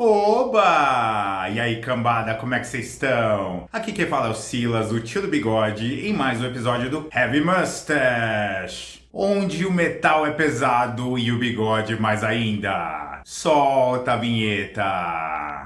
Oba! E aí, cambada, como é que vocês estão? Aqui quem fala é o Silas, o tio do bigode, em mais um episódio do Heavy Mustache, onde o metal é pesado e o bigode mais ainda. Solta a vinheta!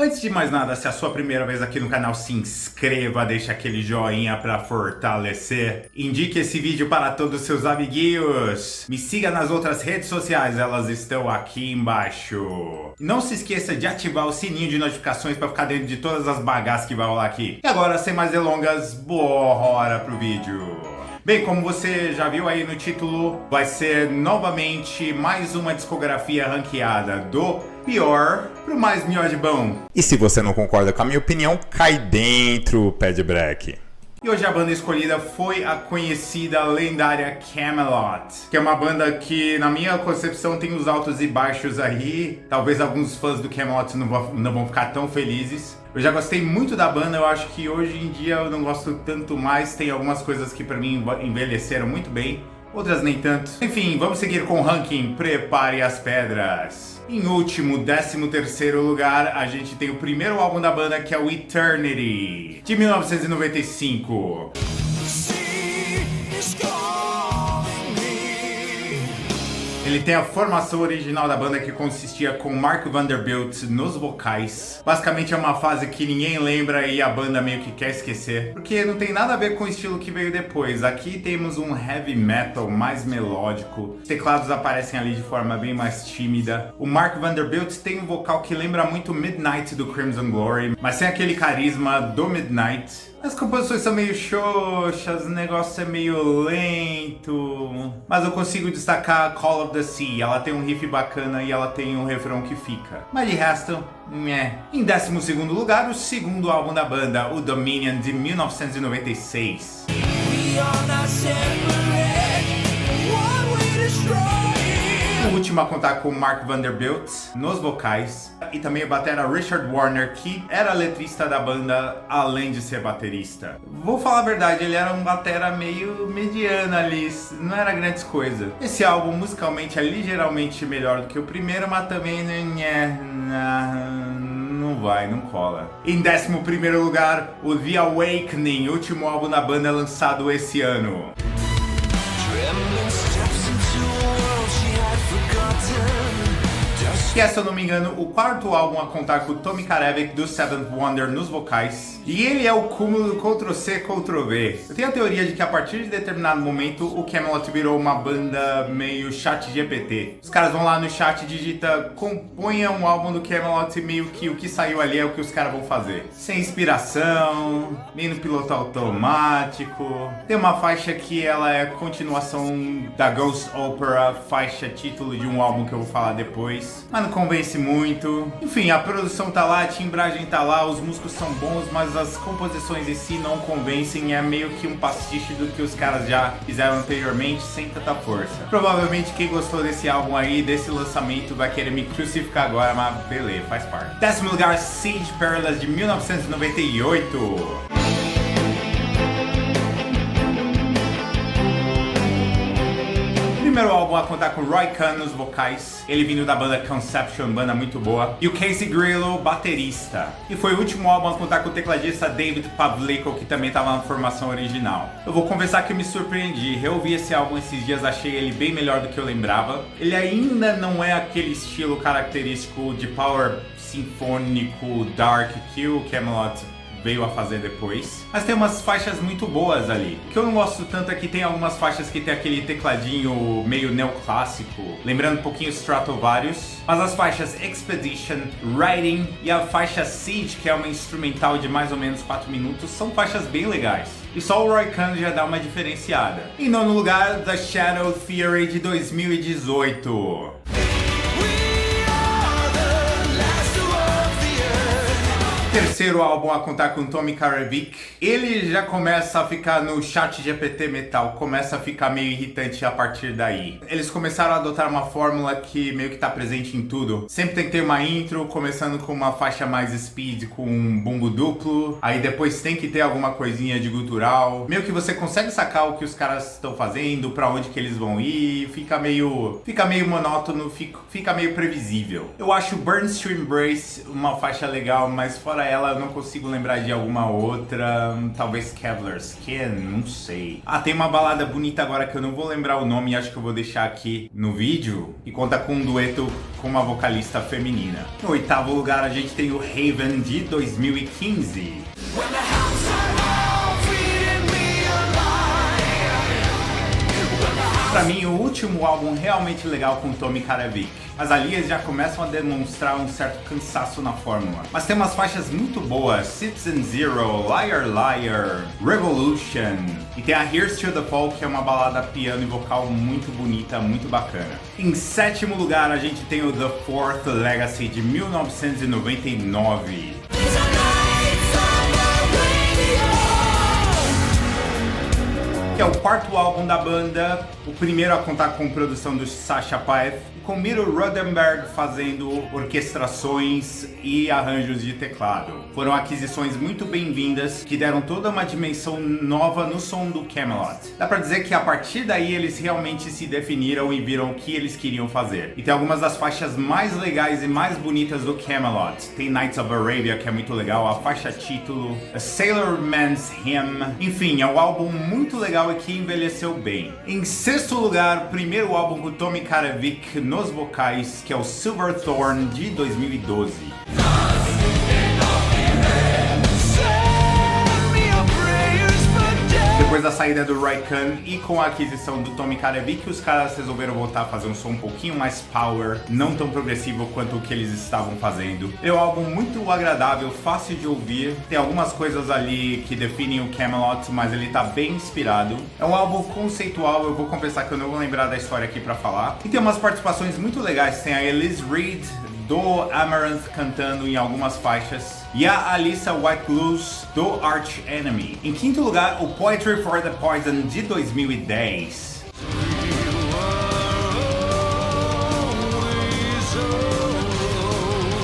Antes de mais nada, se é a sua primeira vez aqui no canal, se inscreva, deixa aquele joinha pra fortalecer. Indique esse vídeo para todos os seus amiguinhos. Me siga nas outras redes sociais, elas estão aqui embaixo. E não se esqueça de ativar o sininho de notificações para ficar dentro de todas as bagaças que vai rolar aqui. E agora, sem mais delongas, bora pro vídeo. Bem, como você já viu aí no título, vai ser novamente mais uma discografia ranqueada do pior pro mais melhor de bom. E se você não concorda com a minha opinião, cai dentro, pé de break. E hoje a banda escolhida foi a conhecida lendária Kamelot, que é uma banda que, na minha concepção, tem os altos e baixos aí. Talvez alguns fãs do Kamelot não vão ficar tão felizes. Eu já gostei muito da banda, eu acho que hoje em dia eu não gosto tanto mais. Tem algumas coisas que pra mim envelheceram muito bem, outras nem tanto. Enfim, vamos seguir com o ranking. Prepare as pedras. Em último, 13º lugar, a gente tem o primeiro álbum da banda, que é o Eternity, de 1995. Ele tem a formação original da banda, que consistia com Mark Vanderbilt nos vocais. Basicamente é uma fase que ninguém lembra e a banda meio que quer esquecer, porque não tem nada a ver com o estilo que veio depois. Aqui temos um heavy metal mais melódico, os teclados aparecem ali de forma bem mais tímida. O Mark Vanderbilt tem um vocal que lembra muito Midnight do Crimson Glory, mas sem aquele carisma do Midnight. As composições são meio xoxas, o negócio é meio lento, mas eu consigo destacar Call of the Sea. Ela tem um riff bacana e ela tem um refrão que fica. Mas de resto, nhé. Em 12º lugar, o segundo álbum da banda, o Dominion, de 1996. O último a contar com Mark Vanderbilt nos vocais e também o batera Richard Warner, que era letrista da banda além de ser baterista. Vou falar a verdade, ele era um batera meio mediano ali, não era grandes coisas. Esse álbum musicalmente é ligeiramente melhor do que o primeiro, mas também não cola. Em 11º lugar, o The Awakening, último álbum da banda lançado esse ano. Que é, se eu não me engano, o quarto álbum a contar com o Tommy Karevik do Seventh Wonder nos vocais. E ele é o cúmulo do Ctrl-C, Ctrl-V. Eu tenho a teoria de que a partir de determinado momento o Kamelot virou uma banda meio chat GPT. Os caras vão lá no chat e digita componha um álbum do Kamelot e meio que o que saiu ali é o que os caras vão fazer. Sem inspiração, nem no piloto automático. Tem uma faixa que ela é continuação da Ghost Opera, faixa título de um álbum que eu vou falar depois. Mas não convence muito. Enfim, a produção tá lá, a timbragem tá lá, os músicos são bons, mas as composições em si não convencem. É meio que um pastiche do que os caras já fizeram anteriormente, sem tanta força. Provavelmente quem gostou desse álbum aí, desse lançamento, vai querer me crucificar agora, mas beleza, faz parte. 10º lugar, Siege Perilous, de 1998. Primeiro álbum a contar com Roy Khan nos vocais, ele vindo da banda Conception, banda muito boa, e o Casey Grillo, baterista. E foi o último álbum a contar com o tecladista David Pavlico, que também estava na formação original. Eu vou confessar que eu me surpreendi, reouvi esse álbum esses dias, achei ele bem melhor do que eu lembrava. Ele ainda não é aquele estilo característico de power sinfônico dark que o Kamelot veio a fazer depois, mas tem umas faixas muito boas ali. O que eu não gosto tanto é que tem algumas faixas que tem aquele tecladinho meio neoclássico, lembrando um pouquinho Stratovarius, mas as faixas Expedition, Riding e a faixa Siege, que é uma instrumental de mais ou menos 4 minutos, são faixas bem legais. E só o Roy Khan já dá uma diferenciada. Em nono lugar, The Shadow Theory, de 2018. Terceiro álbum a contar com Tommy Karevik, ele já começa a ficar no chat GPT metal, começa a ficar meio irritante a partir daí. Eles começaram a adotar uma fórmula que meio que tá presente em tudo. Sempre tem que ter uma intro, começando com uma faixa mais speed com um bumbo duplo, aí depois tem que ter alguma coisinha de gutural. Meio que você consegue sacar o que os caras estão fazendo, pra onde que eles vão ir, fica meio monótono, fica meio previsível. Eu acho Burns to Embrace uma faixa legal, mas fora ela eu não consigo lembrar de alguma outra, talvez Kevlar's Skin, não sei. Ah, tem uma balada bonita agora que eu não vou lembrar o nome, acho que eu vou deixar aqui no vídeo, e conta com um dueto com uma vocalista feminina. No oitavo lugar a gente tem o Haven de 2015. Pra mim, o último álbum realmente legal com Tommy Karevik. Mas ali eles já começam a demonstrar um certo cansaço na fórmula. Mas tem umas faixas muito boas, Citizen Zero, Liar Liar, Revolution. E tem a Here's to the Fall, que é uma balada piano e vocal muito bonita, muito bacana. Em sétimo lugar a gente tem o The Fourth Legacy de 1999. Que é o quarto álbum da banda, o primeiro a contar com produção do Sasha Paeth, com Miro Rodenberg fazendo orquestrações e arranjos de teclado. Foram aquisições muito bem-vindas que deram toda uma dimensão nova no som do Kamelot. Dá pra dizer que a partir daí eles realmente se definiram e viram o que eles queriam fazer. E tem algumas das faixas mais legais e mais bonitas do Kamelot. Tem Nights of Arabia, que é muito legal, a faixa título, A Sailor Man's Hymn. Enfim, é um álbum muito legal e que envelheceu bem. Em sexto lugar, o primeiro álbum com Tommy Karevik nos vocais, que é o Silverthorn de 2012. Depois da saída do Roy Khan e com a aquisição do Tommy Karevik, os caras resolveram voltar a fazer um som um pouquinho mais power, não tão progressivo quanto o que eles estavam fazendo. É um álbum muito agradável, fácil de ouvir, tem algumas coisas ali que definem o Kamelot, mas ele tá bem inspirado. É um álbum conceitual, eu vou confessar que eu não vou lembrar da história aqui pra falar. E tem umas participações muito legais, tem a Elise Reed do Amaranth cantando em algumas faixas, e a Alyssa White-Blues do Arch Enemy. Em quinto lugar, o Poetry for the Poison de 2010.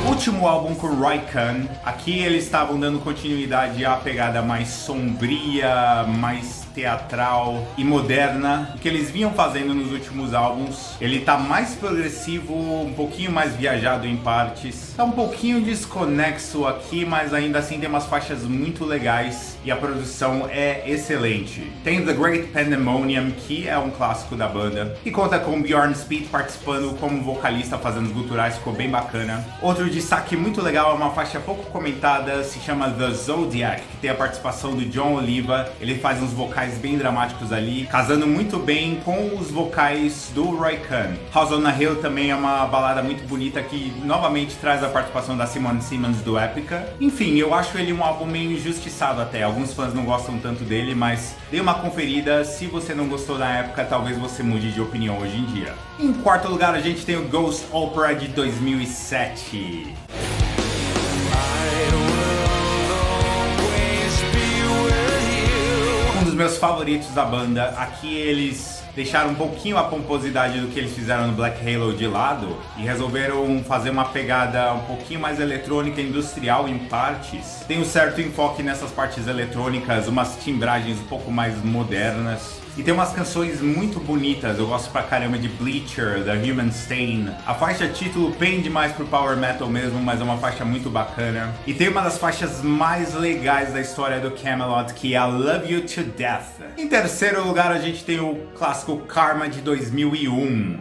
Último álbum com Roy Khan. Aqui eles estavam dando continuidade à pegada mais sombria, mais teatral e moderna, o que eles vinham fazendo nos últimos álbuns. Ele tá mais progressivo, um pouquinho mais viajado em partes, tá um pouquinho desconexo aqui, mas ainda assim tem umas faixas muito legais e a produção é excelente. Tem The Great Pandemonium, que é um clássico da banda, e conta com Bjorn Speed participando como vocalista, fazendo os guturais, ficou bem bacana. Outro destaque muito legal é uma faixa pouco comentada, se chama The Zodiac, que tem a participação do John Oliva. Ele faz uns vocais bem dramáticos ali, casando muito bem com os vocais do Roy Khan. House on a Hill também é uma balada muito bonita que novamente traz a participação da Simone Simmons do Epica. Enfim, eu acho ele um álbum meio injustiçado até, alguns fãs não gostam tanto dele, mas dê uma conferida, se você não gostou na época, talvez você mude de opinião hoje em dia. Em quarto lugar a gente tem o Ghost Opera de 2007. Um dos meus favoritos da banda. Aqui eles deixaram um pouquinho a pomposidade do que eles fizeram no Black Halo de lado e resolveram fazer uma pegada um pouquinho mais eletrônica, industrial em partes. Tem um certo enfoque nessas partes eletrônicas, umas timbragens um pouco mais modernas. E tem umas canções muito bonitas, eu gosto pra caramba de Bleacher, da Human Stain. A faixa título pende mais pro power metal mesmo, mas é uma faixa muito bacana. E tem uma das faixas mais legais da história do Kamelot, que é I Love You to Death. Em terceiro lugar a gente tem o clássico Karma de 2001.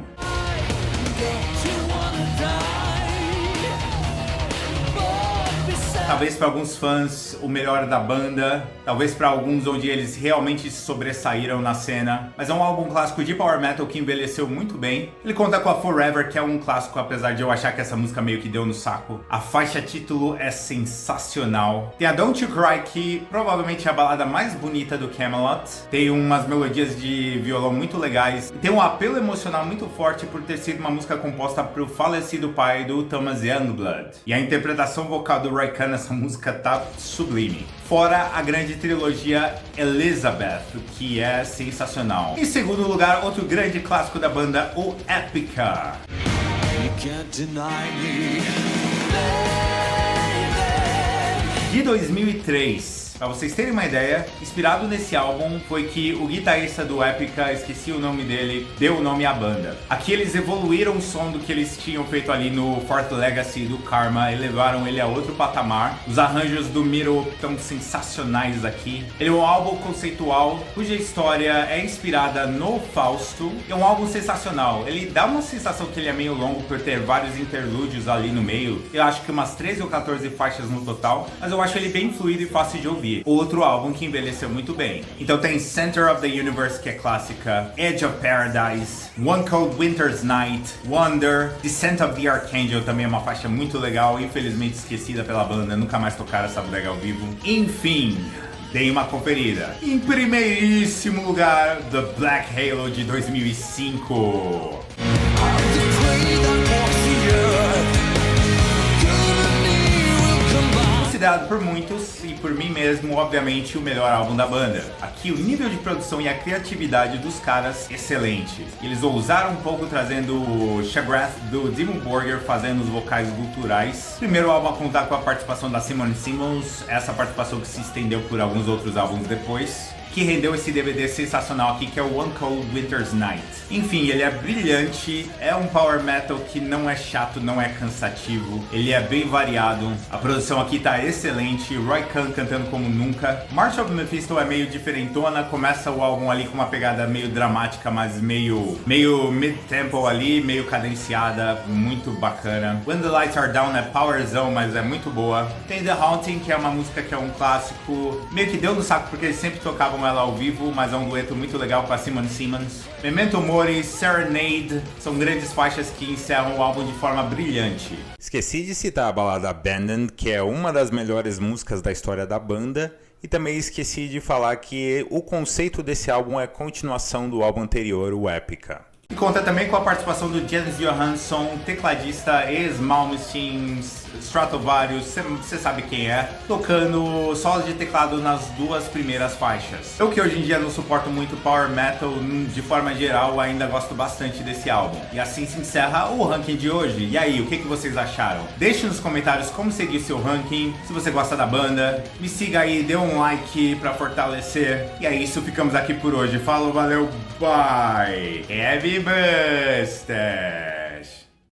Talvez para alguns fãs o melhor da banda, talvez para alguns onde eles realmente se sobressaíram na cena, mas é um álbum clássico de power metal que envelheceu muito bem. Ele conta com a Forever, que é um clássico, apesar de eu achar que essa música meio que deu no saco. A faixa título é sensacional. Tem a Don't You Cry, que provavelmente é a balada mais bonita do Kamelot. Tem umas melodias de violão muito legais. Tem um apelo emocional muito forte por ter sido uma música composta pro falecido pai do Thomas Youngblood. E a interpretação vocal do Roy Khan bacana, essa música tá sublime. Fora a grande trilogia Elizabeth, que é sensacional. Em segundo lugar, outro grande clássico da banda, o Epica. You can't deny me, de 2003. Pra vocês terem uma ideia, inspirado nesse álbum foi que o guitarrista do Epica, esqueci o nome dele, deu o nome à banda. Aqui eles evoluíram o som do que eles tinham feito ali no Fourth Legacy do Karma, elevaram ele a outro patamar. Os arranjos do Miro estão sensacionais aqui. Ele é um álbum conceitual cuja história é inspirada no Fausto. É um álbum sensacional. Ele dá uma sensação que ele é meio longo por ter vários interlúdios ali no meio. Eu acho que umas 13 ou 14 faixas no total, mas eu acho ele bem fluido e fácil de ouvir. Outro álbum que envelheceu muito bem. Então tem Center of the Universe, que é clássica, Edge of Paradise, One Cold Winter's Night, Wonder, Descent of the Archangel também é uma faixa muito legal, infelizmente esquecida pela banda, nunca mais tocaram essa bodega ao vivo. Enfim, deem uma conferida. Em primeiríssimo lugar, The Black Halo de 2005. Considerado por muitos e por mim mesmo, obviamente, o melhor álbum da banda. Aqui o nível de produção e a criatividade dos caras, excelente. Eles ousaram um pouco trazendo o Shagrath do Dimmu Borgir fazendo os vocais guturais. Primeiro álbum a contar com a participação da Simone Simons, essa participação que se estendeu por alguns outros álbuns depois, que rendeu esse DVD sensacional aqui, que é o One Cold Winter's Night. Enfim, ele é brilhante, é um power metal que não é chato, não é cansativo, ele é bem variado, a produção aqui tá excelente, Roy Khan cantando como nunca. March of Mephisto é meio diferentona, começa o álbum ali com uma pegada meio dramática, mas meio mid-tempo ali, meio cadenciada, muito bacana. When the Lights Are Down é powerzão, mas é muito boa. Tem The Haunting, que é uma música que é um clássico, meio que deu no saco porque eles sempre tocavam ela ao vivo, mas é um dueto muito legal com a Simone Simons. Memento Mori, Serenade, são grandes faixas que encerram o álbum de forma brilhante. Esqueci de citar a balada Abandoned, que é uma das melhores músicas da história da banda, e também esqueci de falar que o conceito desse álbum é continuação do álbum anterior, o Epica. E conta também com a participação do Jens Johansson, tecladista ex-Malmsteen, Stratovarius, você sabe quem é, tocando solos de teclado nas duas primeiras faixas. Eu que hoje em dia não suporto muito power metal, de forma geral, ainda gosto bastante desse álbum. E assim se encerra o ranking de hoje. E aí, o que vocês acharam? Deixe nos comentários como seguir seu ranking, se você gosta da banda, me siga aí, dê um like pra fortalecer. E é isso, ficamos aqui por hoje. Falou, valeu, bye! Heavy Buster!